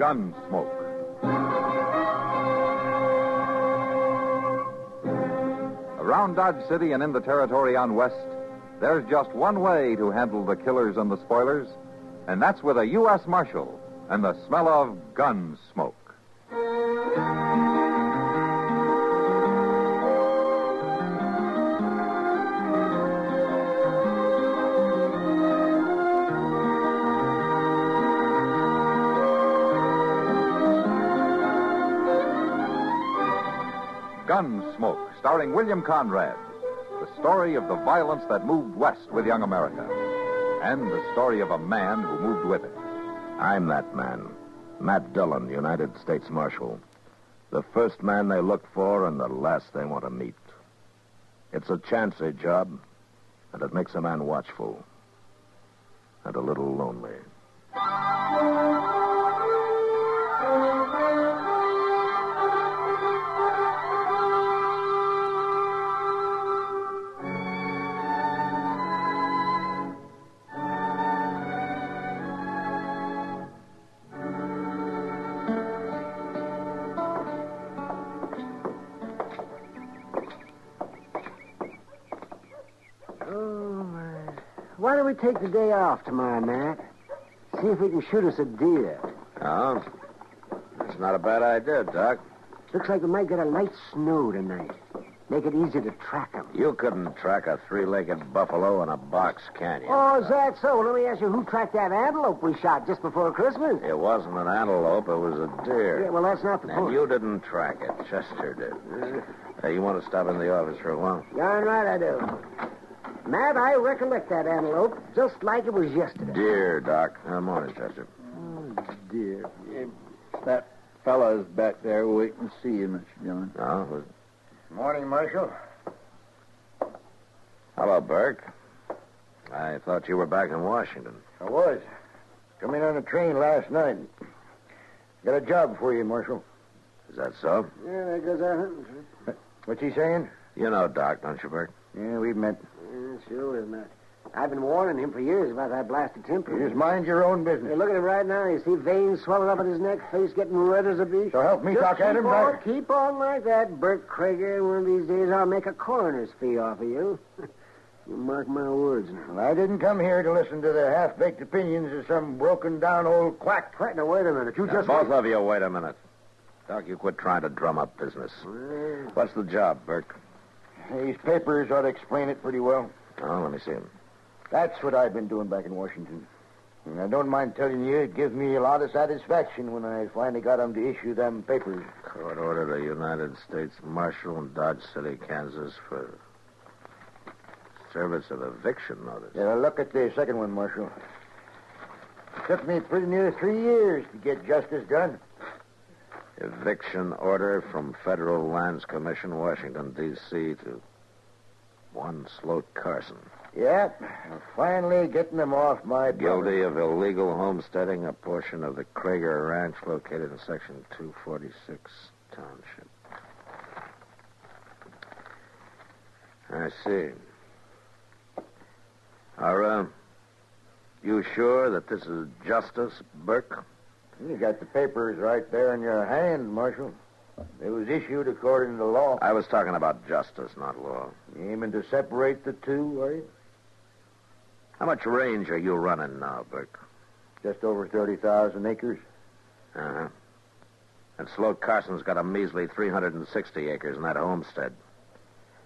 Gunsmoke. Around Dodge City and in the territory on West, there's just one way to handle the killers and the spoilers, and that's with a U.S. Marshal and the smell of gun smoke. Gunsmoke, starring William Conrad. The story of the violence that moved west with young America. And the story of a man who moved with it. I'm that man. Matt Dillon, United States Marshal. The first man they look for and the last they want to meet. It's a chancy job, and it makes a man watchful. And a little lonely. Why don't we take the day off tomorrow, Matt? See if we can shoot us a deer. Oh? That's not a bad idea, Doc. Looks like we might get a light snow tonight. Make it easier to track them. You couldn't track a three-legged buffalo in a box, can you? Oh, is that so? Let me ask you, who tracked that antelope we shot just before Christmas? It wasn't an antelope, it was a deer. Yeah, well, that's not the And point. you didn't track it. Chester did. You want to stop in the office for a while? Darn right I do. Matt, I recollect that antelope just like it was yesterday. Deer, Doc. Morning, Chester. Oh, dear. Yeah, that fella's back there waiting to see you, Mr. Dillon. Oh, Morning, Marshal. hello, Burke. I thought you were back in Washington. I was. Come in on a train last night. Got a job for you, Marshal. Is that so? Yeah, there goes our hunting trip. What's he saying? You know Doc, don't you, Burke? Yeah, we've met. Yeah, sure is, Matt. I've been warning him for years about that blasted temper. You just mind your own business. Hey, look at him right now. You see veins swelling up in his neck, face getting red as a beet. So help me Just talk at him, Doc. Keep on like that, Bert Krager. One of these days I'll make a coroner's fee off of you. You mark my words now. Well, I didn't come here to listen to the half-baked opinions of some broken-down old quack. Quack, now, wait a minute. You Now, just... both of you, wait a minute. Doc, you quit trying to drum up business. Well, What's the job, Burke? These papers ought to explain it pretty well. Oh, let me see them. That's what I've been doing back in Washington. And I don't mind telling you, it gives me a lot of satisfaction when I finally got them to issue them papers. Court order the United States Marshal in Dodge City, Kansas for service of eviction notice. Yeah, look at the second one, Marshal. It took me pretty near 3 years to get justice done. Eviction order from Federal Lands Commission, Washington, D.C. to one Sloat Carson. Yep, I'm finally getting them off my... Guilty of illegal homesteading a portion of the Krager Ranch located in Section 246 Township. I see. Are you sure that this is justice, Burke? You got the papers right there in your hand, Marshal. It was issued according to law. I was talking about justice, not law. You aiming to separate the two, are you? How much range are you running now, Burke? Just over 30,000 acres. Uh-huh. And Sloat Carson's got a measly 360 acres in that homestead.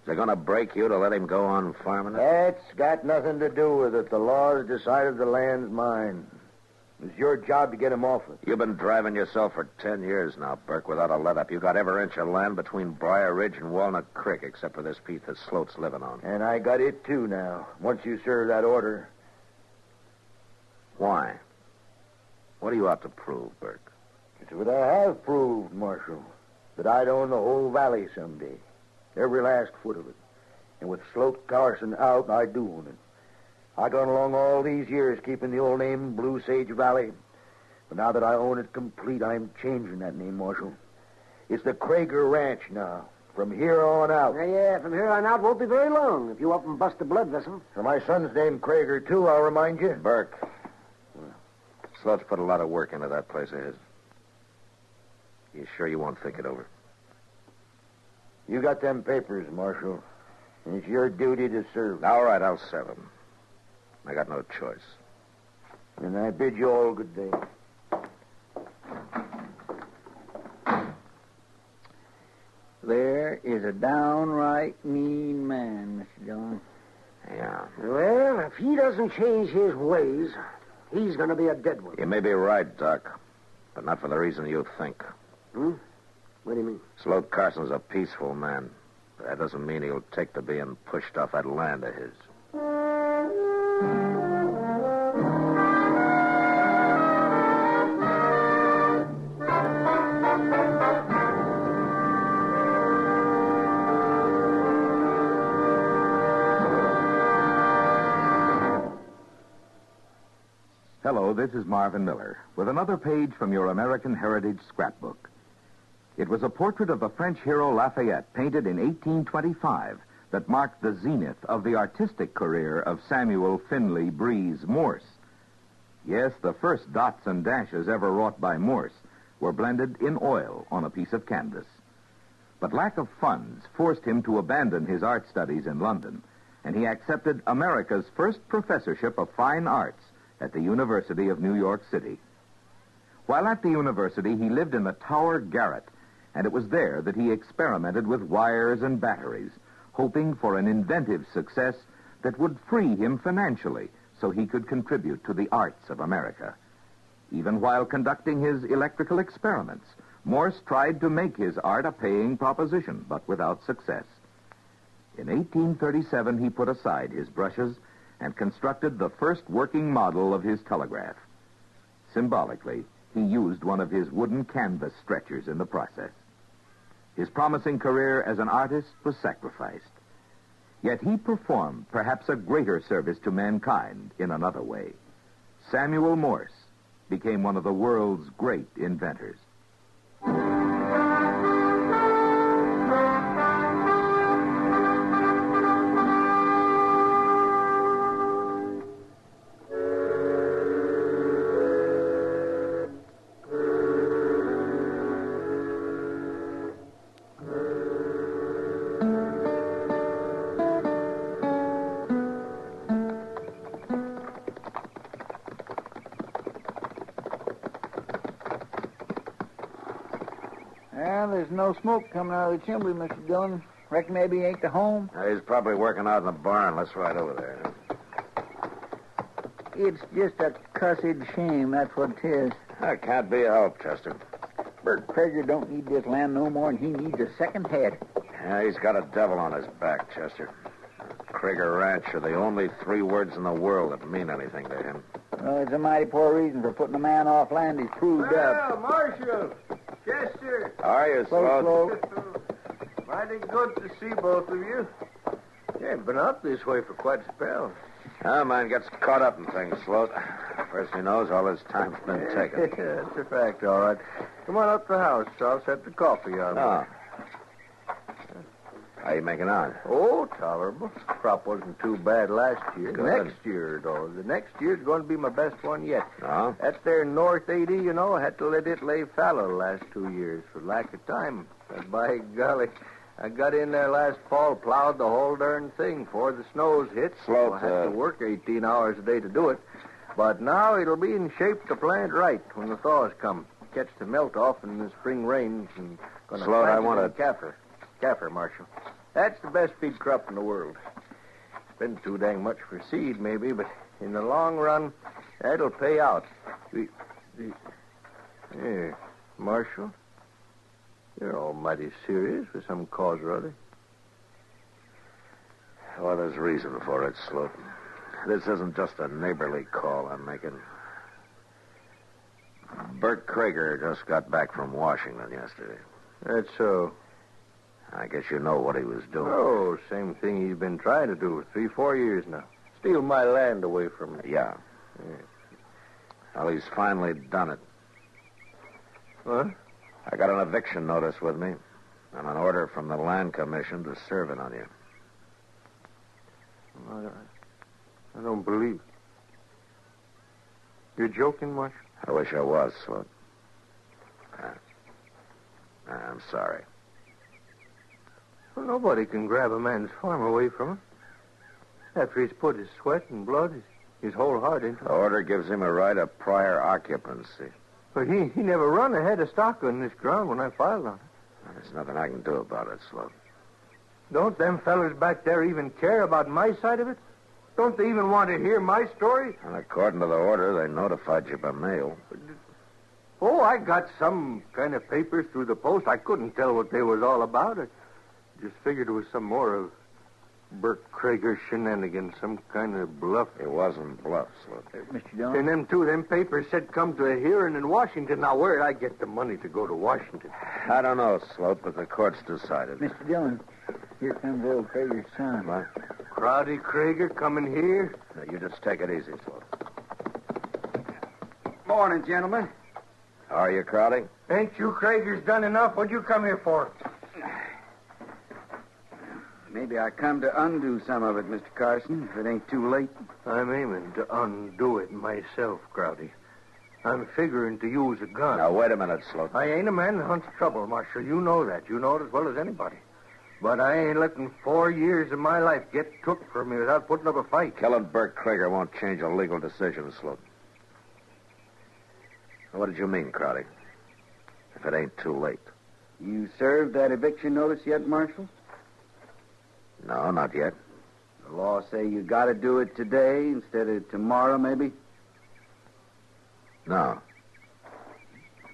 Is they going to break you to let him go on farming it? That's got nothing to do with it. The law has decided the land's mine. It's your job to get him off it. You've been driving yourself for 10 years now, Burke, without a let-up. You got every inch of land between Briar Ridge and Walnut Creek, except for this piece that Sloat's living on. And I got it, too, now, once you serve that order. Why? What do you have to prove, Burke? It's what I have proved, Marshal. That I'd own the whole valley someday. Every last foot of it. And with Sloat Carson out, I do own it. I gone along all these years keeping the old name Blue Sage Valley. But now that I own it complete, I'm changing that name, Marshal. It's the Krager Ranch now. From here on out. Yeah, from here on out won't be very long if you up and bust a blood vessel. So my son's named Krager, too, I'll remind you. Burke. Sloat's put a lot of work into that place of his. You sure you won't think it over? You got them papers, Marshal. And it's your duty to serve. All right, I'll serve him. I got no choice. And I bid you all good day. There is a downright mean man, Mr. Dillon. Yeah. Well, if he doesn't change his ways, he's going to be a dead one. You may be right, Doc. But not for the reason you think. Hmm? What do you mean? Sloat Carson's a peaceful man. But that doesn't mean he'll take to being pushed off that land of his. Hello, this is Marvin Miller with another page from your American Heritage scrapbook. It was a portrait of the French hero Lafayette, painted in 1825, that marked the zenith of the artistic career of Samuel Finley Breeze Morse. Yes, the first dots and dashes ever wrought by Morse were blended in oil on a piece of canvas. But lack of funds forced him to abandon his art studies in London, and he accepted America's first professorship of fine arts at the University of New York City. While at the university, he lived in the Tower Garret, and it was there that he experimented with wires and batteries, hoping for an inventive success that would free him financially so he could contribute to the arts of America. Even while conducting his electrical experiments, Morse tried to make his art a paying proposition, but without success. In 1837, he put aside his brushes and constructed the first working model of his telegraph. Symbolically, he used one of his wooden canvas stretchers in the process. His promising career as an artist was sacrificed. Yet he performed perhaps a greater service to mankind in another way. Samuel Morse became one of the world's great inventors. Well, there's no smoke coming out of the chimney, Mr. Dillon. Reckon maybe he ain't to home. He's probably working out in the barn. Let's ride over there. It's just a cussed shame, that's what it is. That can't be a help, Chester. Bert Krager don't need this land no more, and he needs a second head. Yeah, he's got a devil on his back, Chester. Krager Ranch are the only 3 words in the world that mean anything to him. Well, it's a mighty poor reason for putting a man off land he's proved up. Marshal! Chester! How are you, Sloat? Mighty good to see both of you. You ain't been out this way for quite a spell. Ah, man gets caught up in things, Sloat. First he knows, all his time's been taken. That's a fact, all right. Come on up to the house. I'll set the coffee on. Oh. How you making out? Oh, tolerable. Crop wasn't too bad last year. Good. Next year, though. The next year's going to be my best one yet. Oh? That there North 80, you know, I had to let it lay fallow the last 2 years for lack of time. But by golly, I got in there last fall, plowed the whole darn thing before the snows hit. Sloat, So I had to work 18 hours a day to do it. But now it'll be in shape to plant right when the thaws come. Catch the melt off in the spring rains and gonna Sloat, plant I want it in Kaffir, Marshal. That's the best feed crop in the world. It's been too dang much for seed, maybe, but in the long run, that'll pay out. Here, Marshal, you're almighty serious for some cause or other. Well, there's reason for it, Sloat. This isn't just a neighborly call I'm making. Bert Krager just got back from Washington yesterday. That's so. I guess you know what he was doing. Oh, same thing he's been trying to do for 3-4 years now. Steal my land away from me. Yeah. Well, he's finally done it. What? I got an eviction notice with me and an order from the Land Commission to serve it on you. I don't believe it. You're joking, Marshal? I wish I was, Sloat. I'm sorry. Well, nobody can grab a man's farm away from him. After he's put his sweat and blood, his whole heart into it. The order gives him a right of prior occupancy. But he never run a head of stock on this ground when I filed on it. Well, there's nothing I can do about it, Sloat. Don't them fellers back there even care about my side of it? Don't they even want to hear my story? And according to the order, they notified you by mail. Oh, I got some kind of papers through the post. I couldn't tell what they was all about. I just figured it was some more of Bert Krager's shenanigans, some kind of bluff. It wasn't bluff, Sloat. Mr. Dillon? And them papers said come to a hearing in Washington. Now, where'd I get the money to go to Washington? I don't know, Sloat, but the court's decided. Mr. Dillon, here comes old Krager's son. What? Crowdy Krager coming here? Now, you just take it easy, Sloat. Morning, gentlemen. How are you, Crowdy? Ain't you Kragers done enough? What'd you come here for? Maybe I come to undo some of it, Mr. Carson, if it ain't too late. I'm aiming to undo it myself, Crowdy. I'm figuring to use a gun. Now, wait a minute, Sloat. I ain't a man that hunts trouble, Marshal. You know that. You know it as well as anybody. But I ain't letting 4 years of my life get took from me without putting up a fight. Killing Bert Krager won't change a legal decision, Sloat. What did you mean, Crowdy? If it ain't too late. You served that eviction notice yet, Marshal? No, not yet. The law say you got to do it today instead of tomorrow, maybe? No.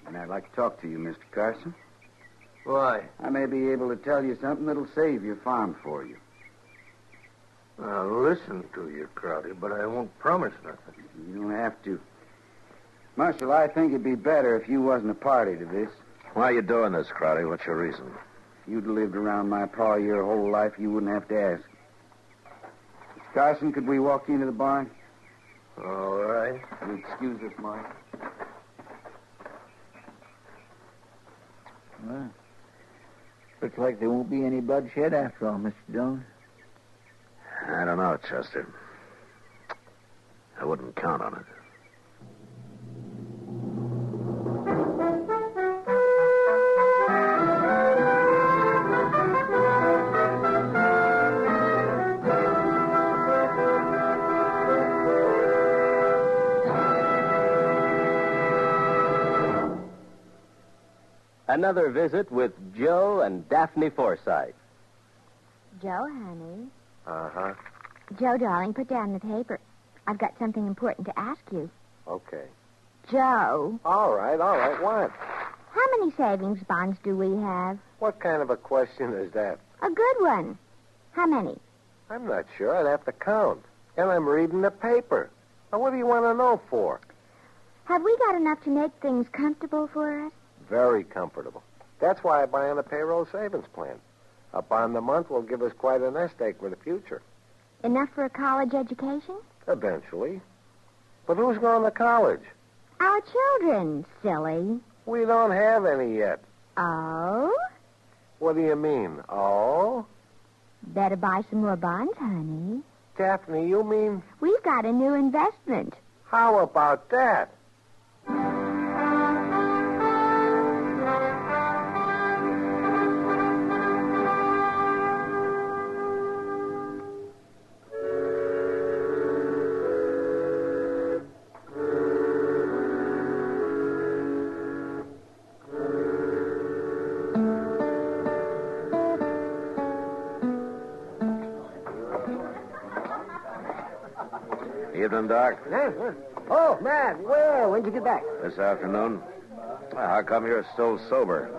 And I'd like to talk to you, Mr. Carson. Why? I may be able to tell you something that'll save your farm for you. I'll listen to you, Crowdy, but I won't promise nothing. You don't have to. Marshal, I think it'd be better if you wasn't a party to this. Why are you doing this, Crowdy? What's your reason? If you'd lived around my pa your whole life, you wouldn't have to ask. Mr. Carson, could we walk you into the barn? All right. You excuse us, Mark. Well, looks like there won't be any bloodshed after all, Mr. Dillon. I don't know, Chester. I wouldn't count on it. Another visit with Joe and Daphne Forsythe. Joe, honey. Uh-huh. Joe, darling, put down the paper. I've got something important to ask you. Okay. Joe, All right. What? how many savings bonds do we have? What kind of a question is that? A good one. How many? I'm not sure. I'd have to count. And I'm reading the paper. Now, what do you want to know for? Have we got enough to make things comfortable for us? Very comfortable. That's why I buy on a payroll savings plan. A bond a month will give us quite a nest egg for the future. Enough for a college education? Eventually. But who's going to college? Our children, silly. We don't have any yet. Oh? What do you mean? Oh? Better buy some more bonds, honey. Daphne, you mean... We've got a new investment. How about that? Evening, Doc. Oh, Matt, well, when'd you get back? This afternoon. Well, how come you're still sober?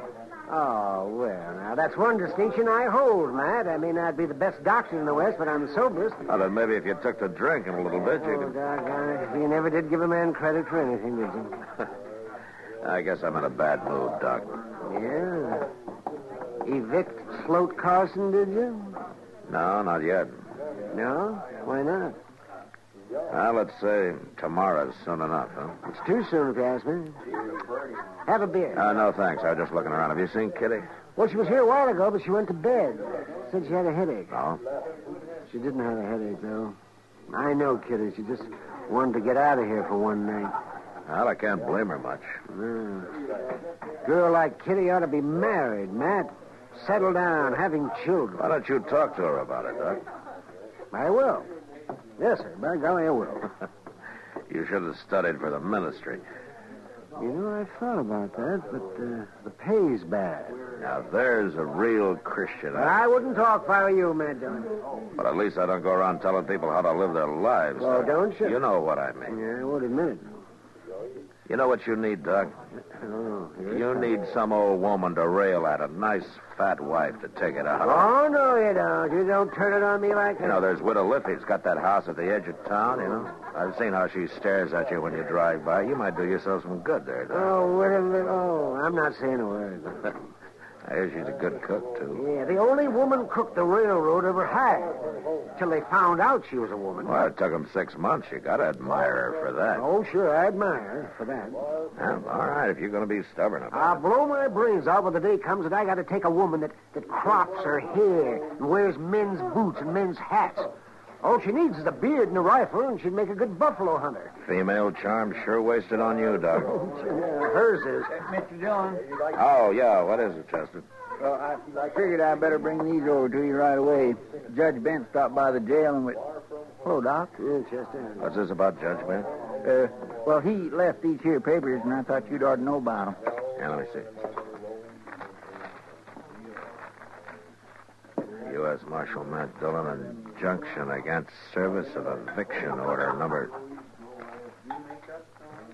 Oh, well, now, that's one distinction I hold, Matt. I may not be the best doctor in the West, but I'm the soberest. Well, then maybe if you took to drinking a little bit, you Oh, could... doggone it. You never did give a man credit for anything, did you? I guess I'm in a bad mood, Doc. Yeah. Evict Sloat Carson, did you? No, not yet. No? Why not? Well, let's say tomorrow's soon enough, huh? It's too soon, if you ask me. Have a beer. No, thanks. I was just looking around. Have you seen Kitty? Well, she was here a while ago, but she went to bed. Said she had a headache. No. She didn't have a headache, though. I know, Kitty. She just wanted to get out of here for one night. Well, I can't blame her much. Girl like Kitty ought to be married, Matt. Settle down, having children. Why don't you talk to her about it, Doc? I will. Yes, sir. By golly, I will. You should have studied for the ministry. You know, I thought about that, but the pay's bad. Now, there's a real Christian. I wouldn't talk if I were you, Matt Dillon. But at least I don't go around telling people how to live their lives. Oh, don't you? You know what I mean. Yeah, I won't admit it. You know what you need, Doc? Oh, You need some old woman to rail at, a nice fat wife to take it out. Oh, no, you don't. You don't turn it on me like that. You know, there's Widow Liffey's got that house at the edge of town, you know. I've seen how she stares at you when you drive by. You might do yourself some good there, Doc. Oh, I'm not saying a word. I hear she's a good cook, too. Yeah, the only woman cook the railroad ever had. Till they found out she was a woman. Well, it took them 6 months. You got to admire her for that. Oh, sure, I admire her for that. Well, all right, if you're going to be stubborn about I'll blow my brains out when the day comes that I got to take a woman that crops her hair and wears men's boots and men's hats. All she needs is a beard and a rifle, and she'd make a good buffalo hunter. it. Female charm sure wasted on you, Doc. Hers is. Mr. Dillon, Oh, yeah, what is it, Chester? well, I figured I'd better bring these over to you right away. Judge Bent stopped by the jail and went... Hello, Doc. Yeah, Chester. What's this about, Judge Ben? Well, he left these here papers, and I thought you'd ought to know about them. Yeah, let me see. U.S. Marshal Matt Dillon, injunction against service of eviction order number...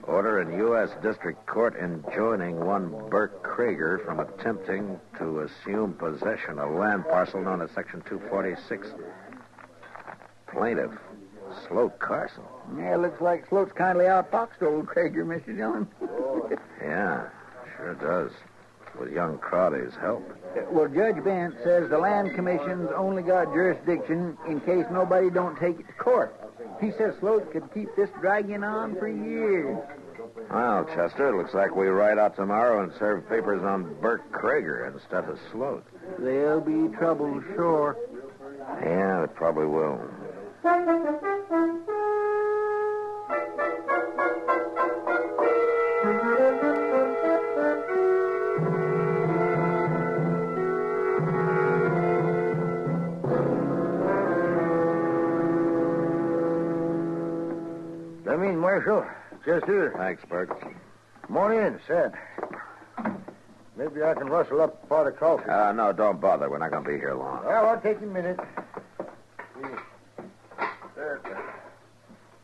Order in U.S. District Court enjoining one Burke Krieger from attempting to assume possession of land parcel known as Section 246. Plaintiff, Sloat Carson. Yeah, looks like Sloat's kindly outfoxed old Krager, Mr. Dillon. Yeah, sure does. With young Crowley's help. Well, Judge Bent says the Land Commission's only got jurisdiction in case nobody don't take it to court. He says Sloat could keep this dragging on for years. Well, Chester, it looks like we ride out tomorrow and serve papers on Burke Krieger instead of Sloat. There'll be trouble, sure. Yeah, it probably will. Come in, Marshal. Chester. Thanks, Burke. Come on in, sit. Maybe I can rustle up a pot of coffee. No, don't bother. We're not going to be here long. Well, I'll take a minute. There.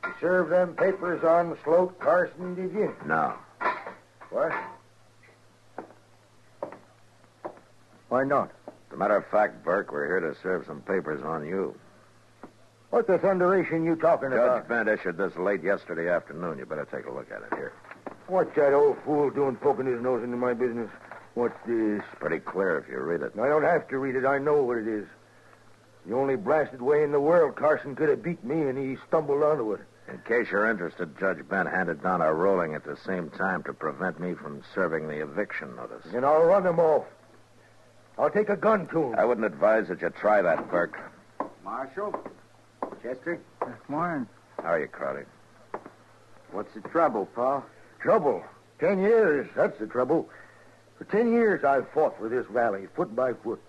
You served them papers on Sloat Carson, did you? No. What? Why not? As a matter of fact, Burke, we're here to serve some papers on you. What the thunderation you talking Judge about? Bent issued this late yesterday afternoon. You better take a look at it here. What's that old fool doing poking his nose into my business? What's this? Pretty clear if you read it. I don't have to read it. I know what it is. The only blasted way in the world Carson could have beat me, and he stumbled onto it. In case you're interested, Judge Bent handed down our ruling at the same time to prevent me from serving the eviction notice. And I'll run him off. I'll take a gun to him. I wouldn't advise that you try that, Burke. Marshal? Chester? Morning. How are you, Crowley? What's the trouble, Pa? Trouble. 10 years, that's the trouble. For 10 years I've fought for this valley, foot by foot.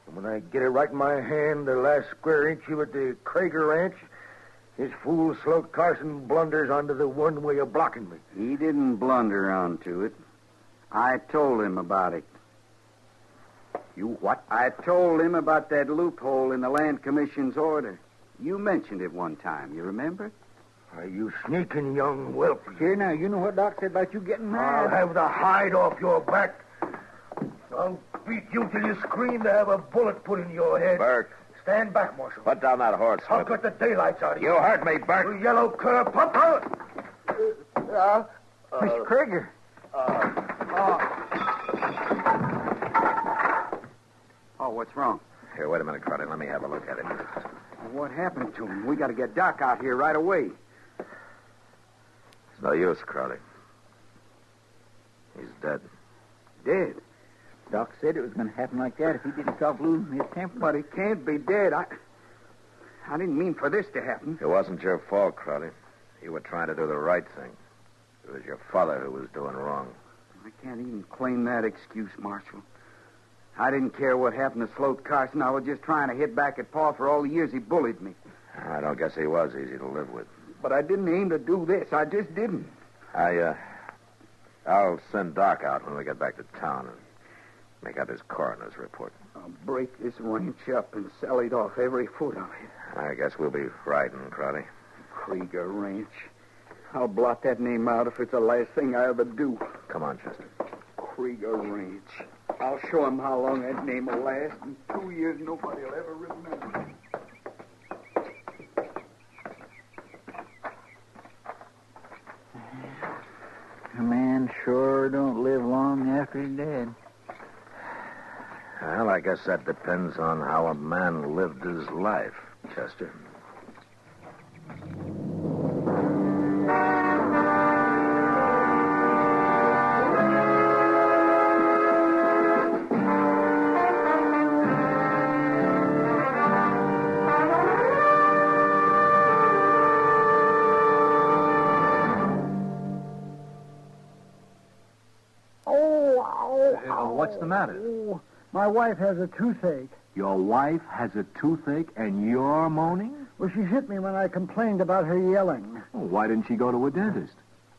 And when I get it right in my hand, the last square inch of it, the Krieger Ranch, this fool Sloat Carson blunders onto the one way of blocking me. He didn't blunder onto it. I told him about it. You what? I told him about that loophole in the Land Commission's order. You mentioned it one time, you remember? Are you sneaking young whelp? Here now, you know what Doc said about you getting I'll mad. have the hide off your back. I'll beat you till you scream to have a bullet put in your head. Burke, Stand back, Marshal. put down that horse. I'll Whip. cut the daylights out of you. You heard me, Burke. You yellow cur. Pop out. Mr. Krieger. Oh, what's wrong? Here, wait a minute, Crowley. Let me have a look at him. What happened to him? We got to get Doc out here right away. It's no use, Crowley. He's dead. Dead? Doc said it was going to happen like that if he didn't stop losing his temper. But he can't be dead. I didn't mean for this to happen. It wasn't your fault, Crowley. You were trying to do the right thing. It was your father who was doing wrong. I can't even claim that excuse, Marshal. I didn't care what happened to Sloat Carson. I was just trying to hit back at Pa for all the years he bullied me. I don't guess he was easy to live with. But I didn't aim to do this. I just didn't. I'll send Doc out when we get back to town and make out his coroner's report. I'll break this ranch up and sell it off, every foot of it. I guess we'll be riding, Crowley. Krieger Ranch. I'll blot that name out if it's the last thing I ever do. Come on, Chester. Krieger Ranch. I'll show him how long that name will last. In 2 years, nobody will ever remember. A man sure don't live long after he's dead. Well, I guess that depends on how a man lived his life, Chester. What's the matter? Oh, my wife has a toothache. Your wife has a toothache and you're moaning? Well, she hit me when I complained about her yelling. Well, why didn't she go to a dentist?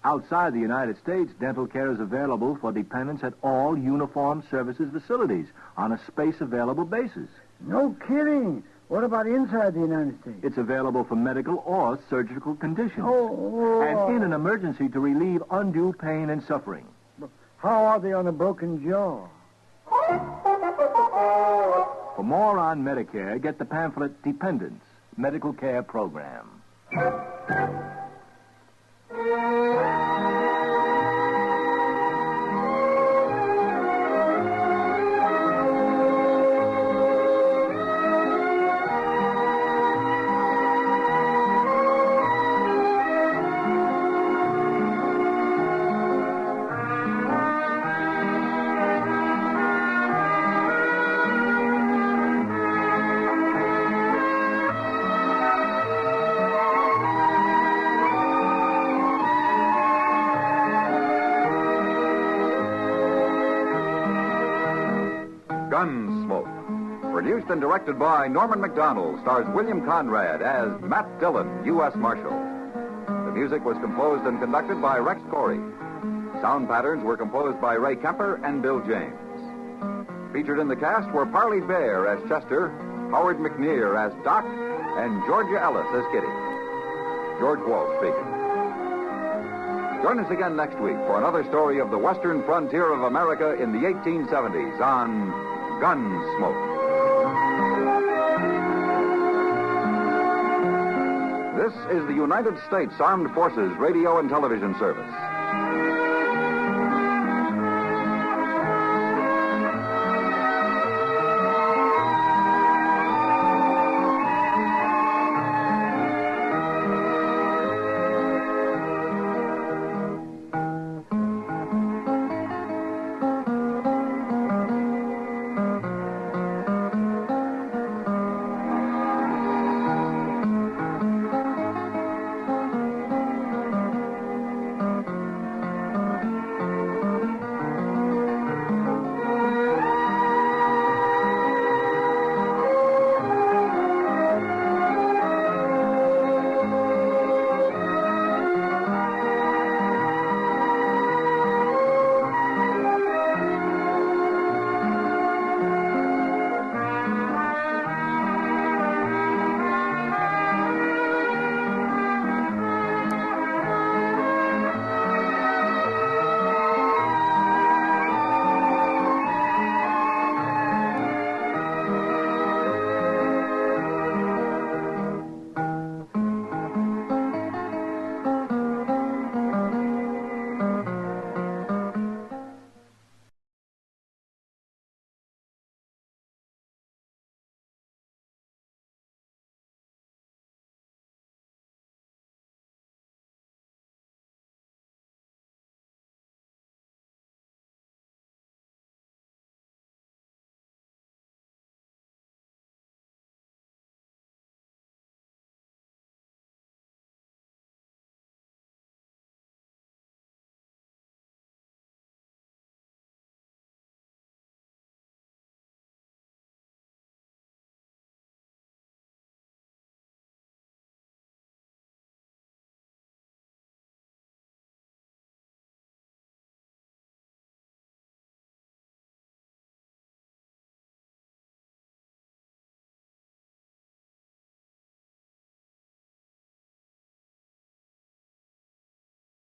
Outside the United States, dental care is available for dependents at all uniformed services facilities on a space-available basis. No kidding. What about inside the United States? It's available for medical or surgical conditions. Oh. And in an emergency to relieve undue pain and suffering. How are they on a broken jaw? For more on Medicare, get the pamphlet Dependents, Medical Care Program. Gunsmoke. Produced and directed by Norman McDonald, stars William Conrad as Matt Dillon, U.S. Marshal. The music was composed and conducted by Rex Corey. Sound patterns were composed by Ray Kemper and Bill James. Featured in the cast were Parley Bear as Chester, Howard McNear as Doc, and Georgia Ellis as Kitty. George Walsh speaking. Join us again next week for another story of the western frontier of America in the 1870s on Gunsmoke. This is the United States Armed Forces Radio and Television Service.